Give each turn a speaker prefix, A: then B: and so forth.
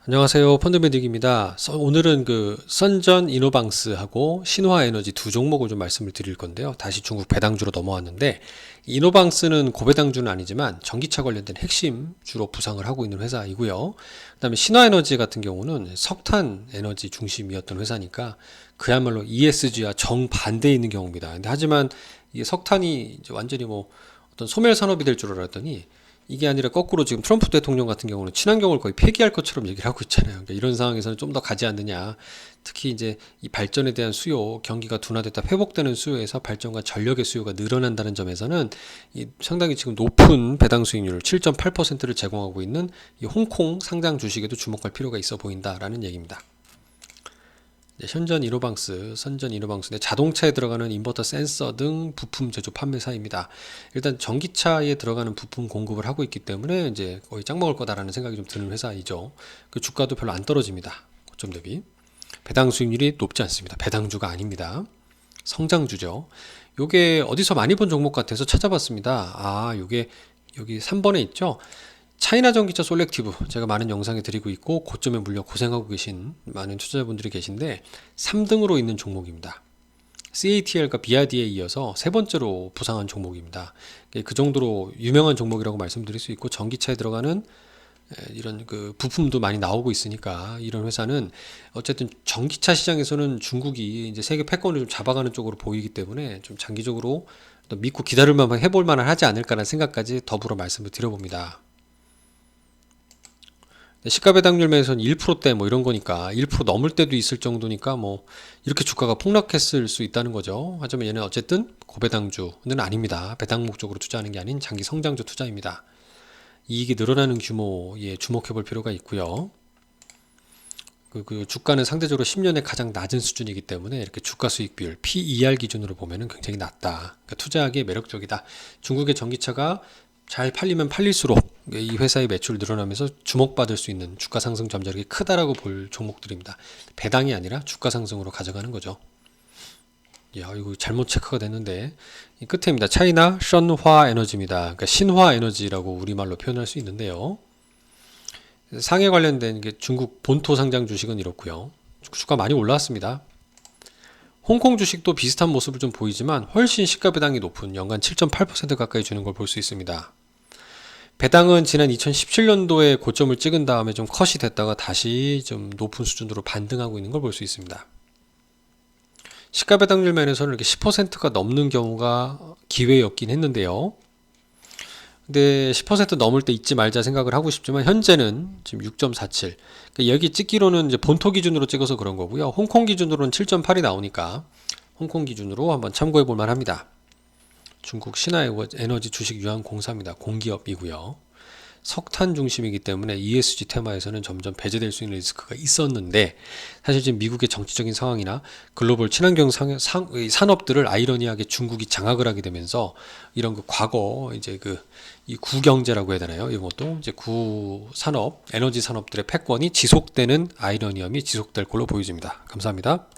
A: 안녕하세요. 펀드메딕입니다. 오늘은 선전 이노방스하고 신화에너지 두 종목을 좀 말씀을 드릴 건데요. 다시 중국 배당주로 넘어왔는데, 이노방스는 고배당주는 아니지만 전기차 관련된 핵심 주로 부상을 하고 있는 회사이고요. 그다음에 신화에너지 같은 경우는 석탄 에너지 중심이었던 회사니까 그야말로 ESG와 정반대에 있는 경우입니다. 근데 하지만 이 석탄이 이제 완전히 어떤 소멸 산업이 될 줄 알았더니 이게 아니라 거꾸로 지금 트럼프 대통령 같은 경우는 친환경을 거의 폐기할 것처럼 얘기를 하고 있잖아요. 그러니까 이런 상황에서는 좀 더 가지 않느냐. 특히 이제 이 발전에 대한 수요, 경기가 둔화됐다 회복되는 수요에서 발전과 전력의 수요가 늘어난다는 점에서는 이 상당히 지금 높은 배당 수익률 7.8%를 제공하고 있는 이 홍콩 상장 주식에도 주목할 필요가 있어 보인다라는 얘기입니다. 현전 이노방스, 선전 이노방스는 자동차에 들어가는 인버터 센서 등 부품 제조 판매사입니다. 일단 전기차에 들어가는 부품 공급을 하고 있기 때문에 이제 거의 짱 먹을 거다라는 생각이 좀 드는 회사이죠. 그 주가도 별로 안 떨어집니다. 고점 대비. 배당 수익률이 높지 않습니다. 배당주가 아닙니다. 성장주죠. 요게 어디서 많이 본 종목 같아서 찾아봤습니다. 요게 여기 3번에 있죠. 차이나 전기차 솔렉티브, 제가 많은 영상에 드리고 있고 고점에 물려 고생하고 계신 많은 투자자분들이 계신데 3등으로 있는 종목입니다. CATL과 BRD에 이어서 세 번째로 부상한 종목입니다. 그 정도로 유명한 종목이라고 말씀드릴 수 있고, 전기차에 들어가는 이런 부품도 많이 나오고 있으니까 이런 회사는 어쨌든 전기차 시장에서는 중국이 이제 세계 패권을 좀 잡아가는 쪽으로 보이기 때문에 좀 장기적으로 믿고 기다릴 만한 해볼 만한 하지 않을까라는 생각까지 더불어 말씀을 드려봅니다. 시가 배당률 매에서는 1%대 이런 거니까 1% 넘을 때도 있을 정도니까 이렇게 주가가 폭락했을 수 있다는 거죠. 하지만 얘는 어쨌든 고배당주는 아닙니다. 배당 목적으로 투자하는 게 아닌 장기 성장주 투자입니다. 이익이 늘어나는 규모에 주목해 볼 필요가 있고요. 그 주가는 상대적으로 10년에 가장 낮은 수준이기 때문에 이렇게 주가 수익 비율 PER 기준으로 보면은 굉장히 낮다. 그러니까 투자하기에 매력적이다. 중국의 전기차가 잘 팔리면 팔릴수록 이 회사의 매출 늘어나면서 주목받을 수 있는 주가 상승 잠재력이 크다라고 볼 종목들입니다. 배당이 아니라 주가 상승으로 가져가는 거죠. 이거 잘못 체크가 됐는데 이 끝에입니다. 차이나 션화 에너지입니다. 그러니까 신화 에너지라고 우리말로 표현할 수 있는데요. 상해 관련된 게 중국 본토 상장 주식은 이렇고요. 주가 많이 올라왔습니다. 홍콩 주식도 비슷한 모습을 좀 보이지만 훨씬 시가 배당이 높은 연간 7.8% 가까이 주는 걸 볼 수 있습니다. 배당은 지난 2017년도에 고점을 찍은 다음에 좀 컷이 됐다가 다시 좀 높은 수준으로 반등하고 있는 걸 볼 수 있습니다. 시가 배당률 면에서는 이렇게 10%가 넘는 경우가 기회였긴 했는데요. 근데 10% 넘을 때 잊지 말자 생각을 하고 싶지만 현재는 지금 6.47. 그러니까 여기 찍기로는 이제 본토 기준으로 찍어서 그런 거고요. 홍콩 기준으로는 7.8이 나오니까 홍콩 기준으로 한번 참고해 볼 만합니다. 중국 신화에너지 주식 유한공사입니다. 공기업이고요. 석탄 중심이기 때문에 ESG 테마에서는 점점 배제될 수 있는 리스크가 있었는데, 사실 지금 미국의 정치적인 상황이나 글로벌 친환경 산업들을 아이러니하게 중국이 장악을 하게 되면서 이런 과거 이제 이 구경제라고 해야 되나요? 이것도 이제 구산업, 에너지 산업들의 패권이 지속되는 아이러니함이 지속될 걸로 보여집니다. 감사합니다.